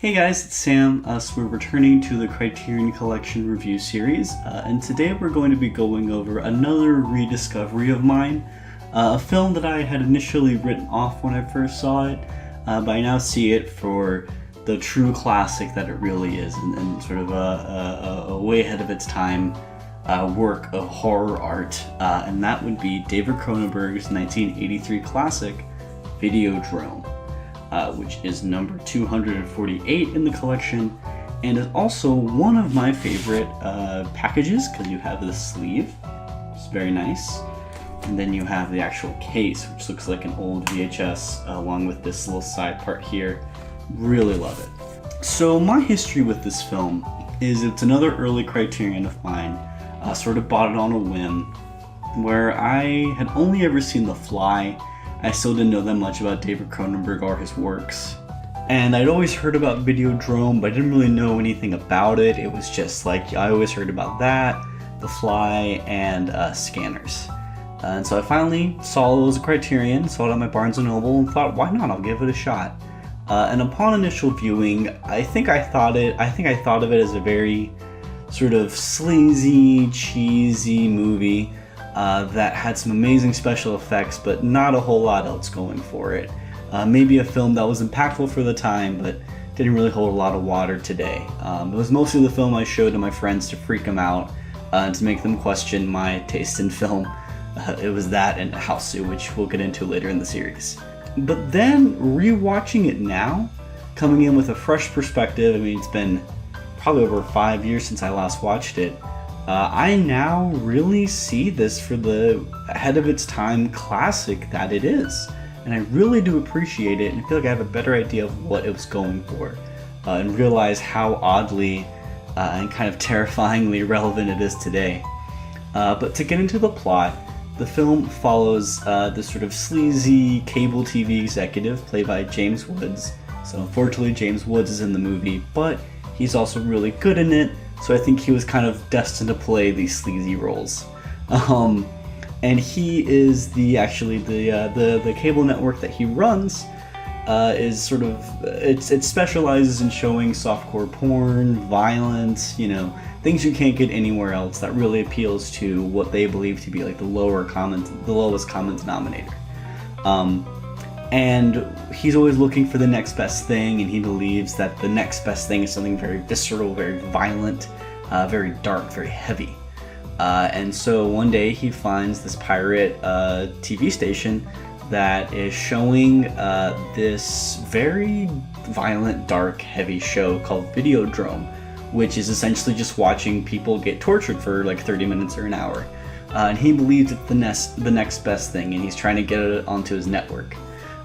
Hey guys, it's Sam. So we're returning to the Criterion Collection review series, and today we're going to be going over another rediscovery of mine, a film that I had initially written off when I first saw it, but I now see it for the true classic that it really is, and sort of a way ahead of its time work of horror art, and that would be David Cronenberg's 1983 classic, Videodrome. Which is number 248 in the collection, and is also one of my favorite packages, because you have this sleeve, which is very nice, and then you have the actual case, which looks like an old VHS, along with this little side part here. Really love it. So my history with this film is it's another early Criterion of mine. Sort of bought it on a whim, where I had only ever seen The Fly. I still didn't know that much about David Cronenberg or his works. And I'd always heard about Videodrome, but I didn't really know anything about it. It was just like, I always heard about that, The Fly, and Scanners. And so I finally saw it was a Criterion, saw it on my Barnes & Noble, and thought, why not? I'll give it a shot. And upon initial viewing, I think I thought of it as a very sort of sleazy, cheesy movie. That had some amazing special effects, but not a whole lot else going for it. Maybe a film that was impactful for the time, but didn't really hold a lot of water today. It was mostly the film I showed to my friends to freak them out, and to make them question my taste in film. It was that and Houseu, which we'll get into later in the series. But then, rewatching it now, coming in with a fresh perspective, I mean, it's been probably over 5 years since I last watched it, I now really see this for the ahead of its time classic that it is. And I really do appreciate it, and I feel like I have a better idea of what it was going for, and realize how oddly and kind of terrifyingly relevant it is today. But to get into the plot, the film follows this sort of sleazy cable TV executive played by James Woods. So unfortunately James Woods is in the movie, but he's also really good in it. So I think he was kind of destined to play these sleazy roles. And he is the cable network that he runs is sort of, it specializes in showing softcore porn, violence, things you can't get anywhere else, that really appeals to what they believe to be like the lowest common denominator. And he's always looking for the next best thing, and he believes that the next best thing is something very visceral, very violent, very dark, very heavy. And so one day he finds this pirate TV station that is showing this very violent, dark, heavy show called Videodrome, which is essentially just watching people get tortured for like 30 minutes or an hour. And he believes it's the next best thing, and he's trying to get it onto his network.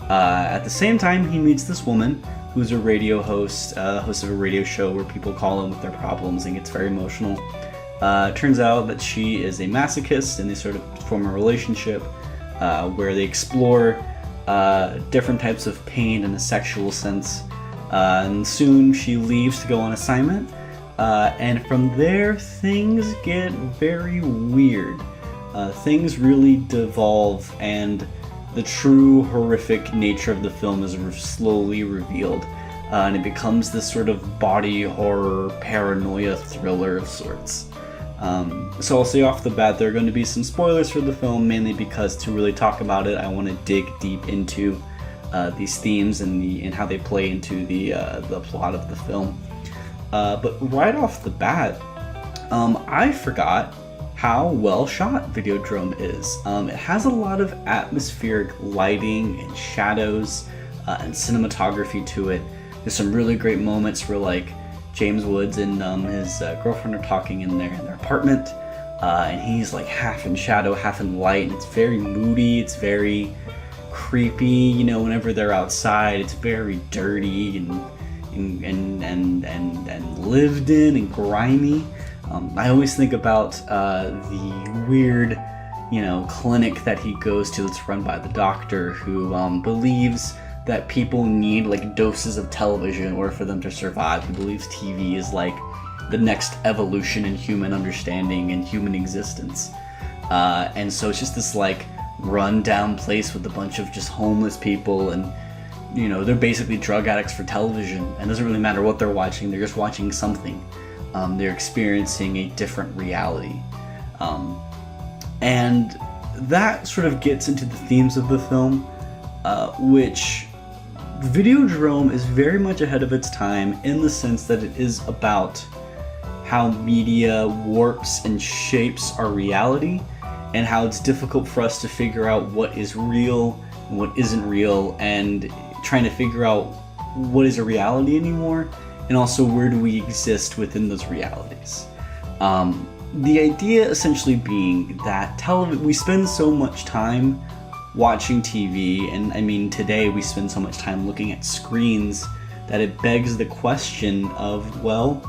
At the same time, he meets this woman who's a radio host of a radio show where people call in with their problems, and gets very emotional. Turns out that she is a masochist, and they sort of form a relationship where they explore different types of pain in a sexual sense. And soon she leaves to go on assignment, and from there things get very weird. Things really devolve, and the true horrific nature of the film is slowly revealed, and it becomes this sort of body horror, paranoia thriller of sorts. So I'll say off the bat there are going to be some spoilers for the film, mainly because to really talk about it I want to dig deep into these themes and how they play into the plot of the film. But right off the bat, I forgot how well shot Videodrome is. It has a lot of atmospheric lighting and shadows and cinematography to it. There's some really great moments where like James Woods and his girlfriend are talking in their apartment, and he's like half in shadow, half in light, and it's very moody, it's very creepy, whenever they're outside, it's very dirty and lived in and grimy. I always think about the weird, clinic that he goes to that's run by the doctor, who believes that people need like doses of television in order for them to survive. He believes TV is like the next evolution in human understanding and human existence. And so it's just this like run down place with a bunch of just homeless people, and they're basically drug addicts for television, and it doesn't really matter what they're watching, they're just watching something. They're experiencing a different reality. And that sort of gets into the themes of the film, which Videodrome is very much ahead of its time in the sense that it is about how media warps and shapes our reality, and how it's difficult for us to figure out what is real and what isn't real, and trying to figure out what is a reality anymore, and also where do we exist within those realities. The idea essentially being that we spend so much time watching TV, and I mean today we spend so much time looking at screens, that it begs the question of, well,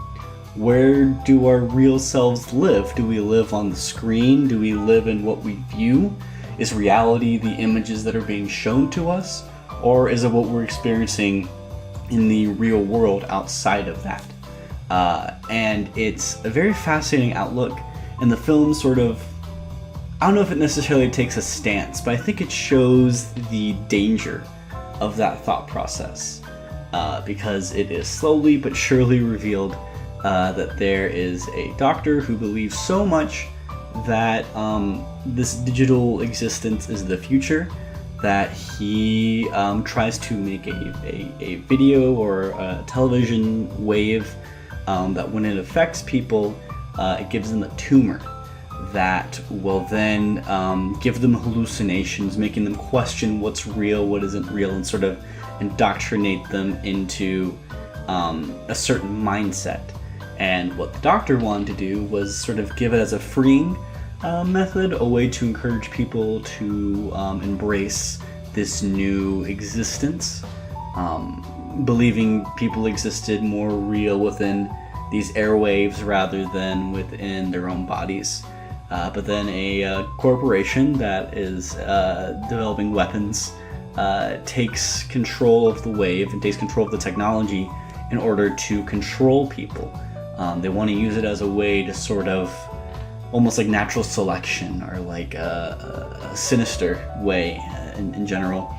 where do our real selves live? Do we live on the screen? Do we live in what we view? Is reality the images that are being shown to us? Or is it what we're experiencing in the real world outside of that? And it's a very fascinating outlook, and the film sort of, I don't know if it necessarily takes a stance, but I think it shows the danger of that thought process, because it is slowly but surely revealed that there is a doctor who believes so much that this digital existence is the future, that he tries to make a video or a television wave that when it affects people, it gives them a tumor that will then give them hallucinations, making them question what's real, what isn't real, and sort of indoctrinate them into a certain mindset. And what the doctor wanted to do was sort of give it as a freeing method, a way to encourage people to embrace this new existence, believing people existed more real within these airwaves rather than within their own bodies. But then a corporation that is developing weapons takes control of the wave and takes control of the technology in order to control people. They want to use it as a way to sort of, almost like natural selection, or like a sinister way in general,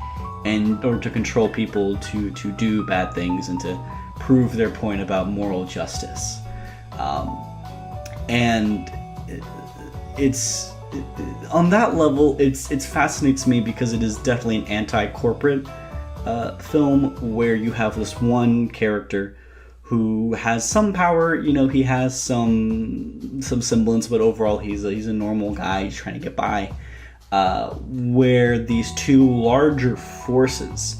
in order to control people to do bad things and to prove their point about moral justice. And it's on that level, it fascinates me because it is definitely an anti-corporate film, where you have this one character who has some power. He has some semblance, but overall he's a normal guy. He's trying to get by. Where these two larger forces,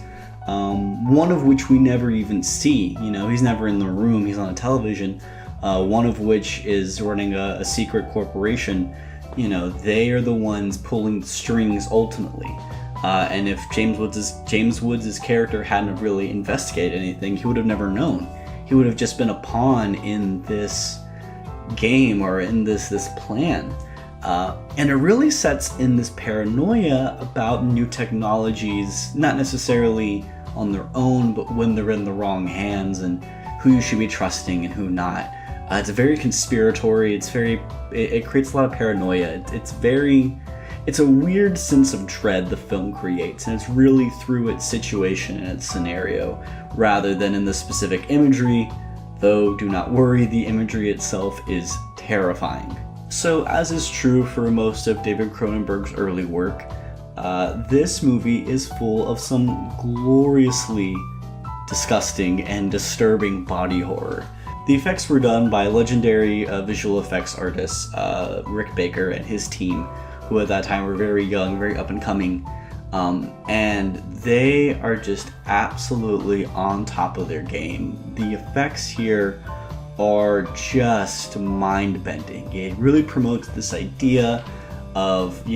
one of which we never even see, he's never in the room, he's on a television, one of which is running a secret corporation, they are the ones pulling the strings ultimately. And if James Woods' character hadn't really investigated anything, he would have never known. He would have just been a pawn in this game, or in this plan. And it really sets in this paranoia about new technologies, not necessarily on their own, but when they're in the wrong hands, and who you should be trusting and who not. It's very conspiratory. It creates a lot of paranoia. It's a weird sense of dread the film creates, and it's really through its situation and its scenario, rather than in the specific imagery, though do not worry, the imagery itself is terrifying. So, as is true for most of David Cronenberg's early work, this movie is full of some gloriously disgusting and disturbing body horror. The effects were done by legendary visual effects artist Rick Baker and his team, who at that time were very young, very up and coming, and they are just absolutely on top of their game. The effects here are just mind-bending. It really promotes this idea of,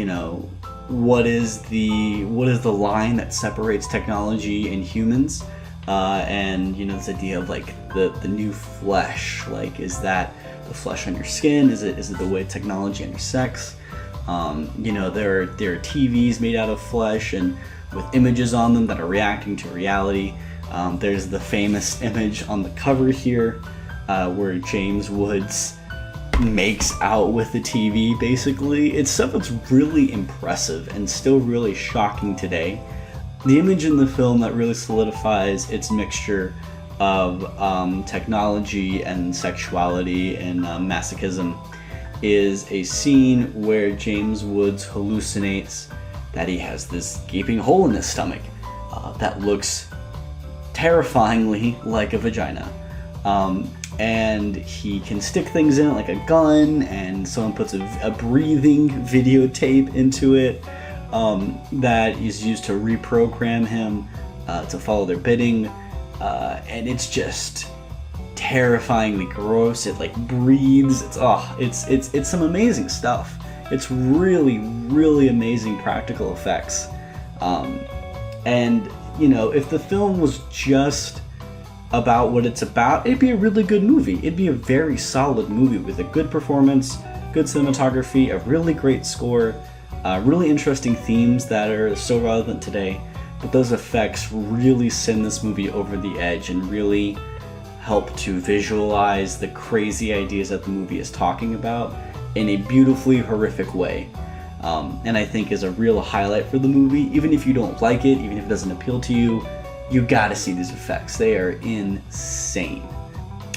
what is the line that separates technology and humans, and this idea of like the new flesh. Like, is that the flesh on your skin? Is it the way technology intersects? There are TVs made out of flesh and with images on them that are reacting to reality. There's the famous image on the cover here, where James Woods makes out with the TV, basically. It's stuff that's really impressive and still really shocking today. the image in the film that really solidifies its mixture of technology and sexuality and masochism is a scene where James Woods hallucinates that he has this gaping hole in his stomach that looks terrifyingly like a vagina. And he can stick things in it like a gun, and someone puts a breathing videotape into it that is used to reprogram him to follow their bidding, and it's just terrifyingly gross. It like breathes. It's some amazing stuff. It's really amazing practical effects. And you know, if the film was just about what it's about, it'd be a really good movie. It'd be a very solid movie with a good performance, good cinematography, a really great score, really interesting themes that are so relevant today. But those effects really send this movie over the edge and really help to visualize the crazy ideas that the movie is talking about in a beautifully horrific way. And I think is a real highlight for the movie. Even if you don't like it, even if it doesn't appeal to you, you gotta see these effects. They are insane.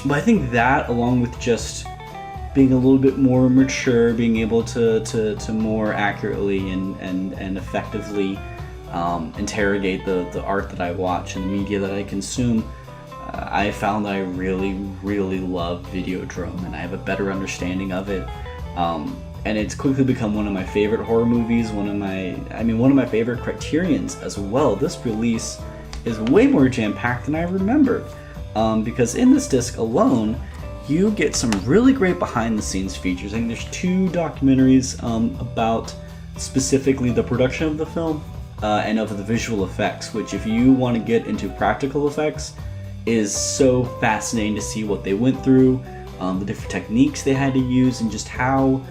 But I think that, along with just being a little bit more mature, being able to more accurately and effectively interrogate the art that I watch and the media that I consume, I found that I really love Videodrome, and I have a better understanding of it. And it's quickly become one of my favorite horror movies, one of my favorite Criterions as well. This release is way more jam-packed than I remembered, because in this disc alone, you get some really great behind-the-scenes features. I think there's 2 documentaries about specifically the production of the film and of the visual effects, which, if you want to get into practical effects, is so fascinating to see what they went through, the different techniques they had to use, and just how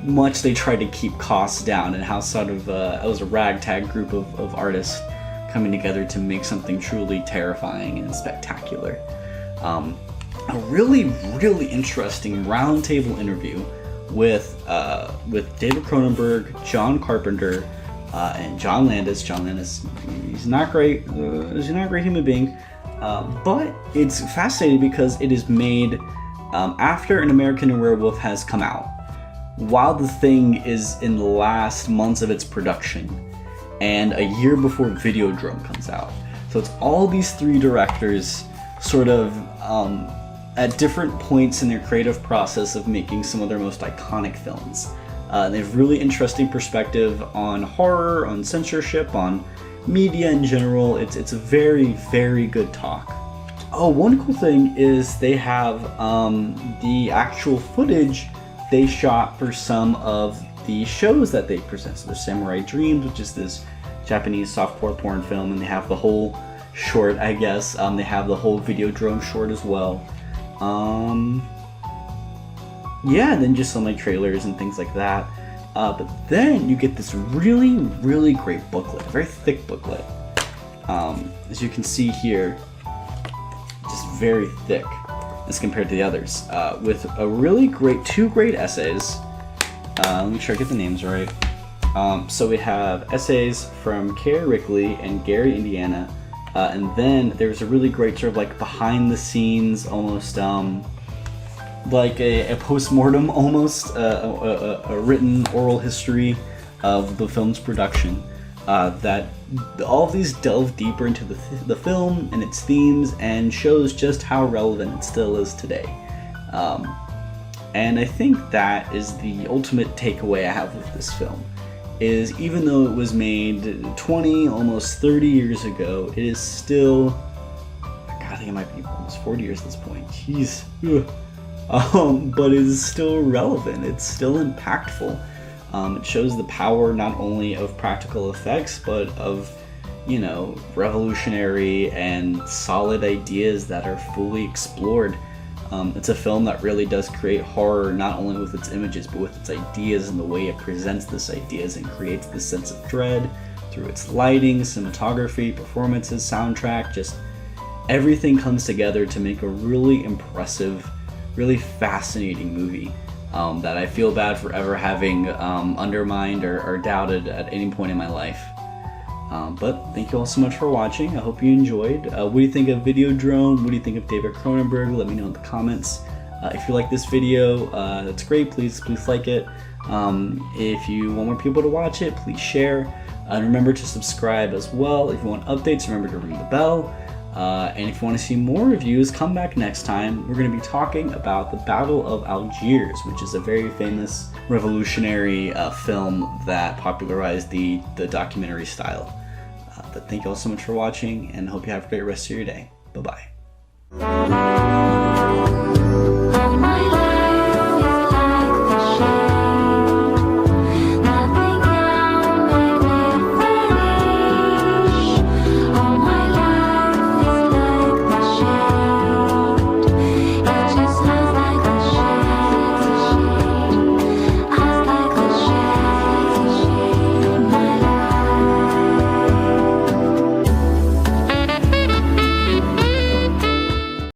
much they tried to keep costs down, and how sort of it was a ragtag group of artists coming together to make something truly terrifying and spectacular. A really interesting roundtable interview with David Cronenberg, John Carpenter, and John Landis. John Landis, he's not great. He's not a great human being, but it's fascinating because it is made after An American Werewolf has come out, while The Thing is in the last months of its production, and a year before Videodrome comes out. So it's all these 3 directors sort of at different points in their creative process of making some of their most iconic films. They have really interesting perspective on horror, on censorship, on media in general. It's a very good talk. Oh, one cool thing is they have the actual footage they shot for some of the shows that they present. So there's Samurai Dreams, which is this Japanese softcore porn film, and they have the whole short, I guess. They have the whole Videodrome short as well. Yeah, and then just some like trailers and things like that. But then you get this really great booklet, a very thick booklet. As you can see here, just very thick as compared to the others, with a really great 2 great essays. Let me make sure I get the names right. So we have essays from Kerry Rickley and Gary Indiana, and then there's a really great sort of like behind the scenes, almost like a post-mortem, almost a written oral history of the film's production, that all of these delve deeper into the film and its themes and shows just how relevant it still is today. And I think that is the ultimate takeaway I have with this film, is even though it was made 20, almost 30 years ago, it is still, God, I think it might be almost 40 years at this point, jeez, but it is still relevant, it's still impactful. It shows the power not only of practical effects, but of, you know, revolutionary and solid ideas that are fully explored. It's a film that really does create horror, not only with its images, but with its ideas and the way it presents these ideas and creates this sense of dread through its lighting, cinematography, performances, soundtrack. Just everything comes together to make a really impressive, really fascinating movie that I feel bad for ever having undermined or doubted at any point in my life. But thank you all so much for watching. I hope you enjoyed. What do you think of Videodrome? What do you think of David Cronenberg? Let me know in the comments. If you like this video, that's great. Please like it. If you want more people to watch it, please share. And remember to subscribe as well. If you want updates, remember to ring the bell. And if you want to see more reviews, come back next time. We're going to be talking about the Battle of Algiers, which is a very famous revolutionary film that popularized the documentary style. But thank you all so much for watching, and hope you have a great rest of your day. Bye-bye.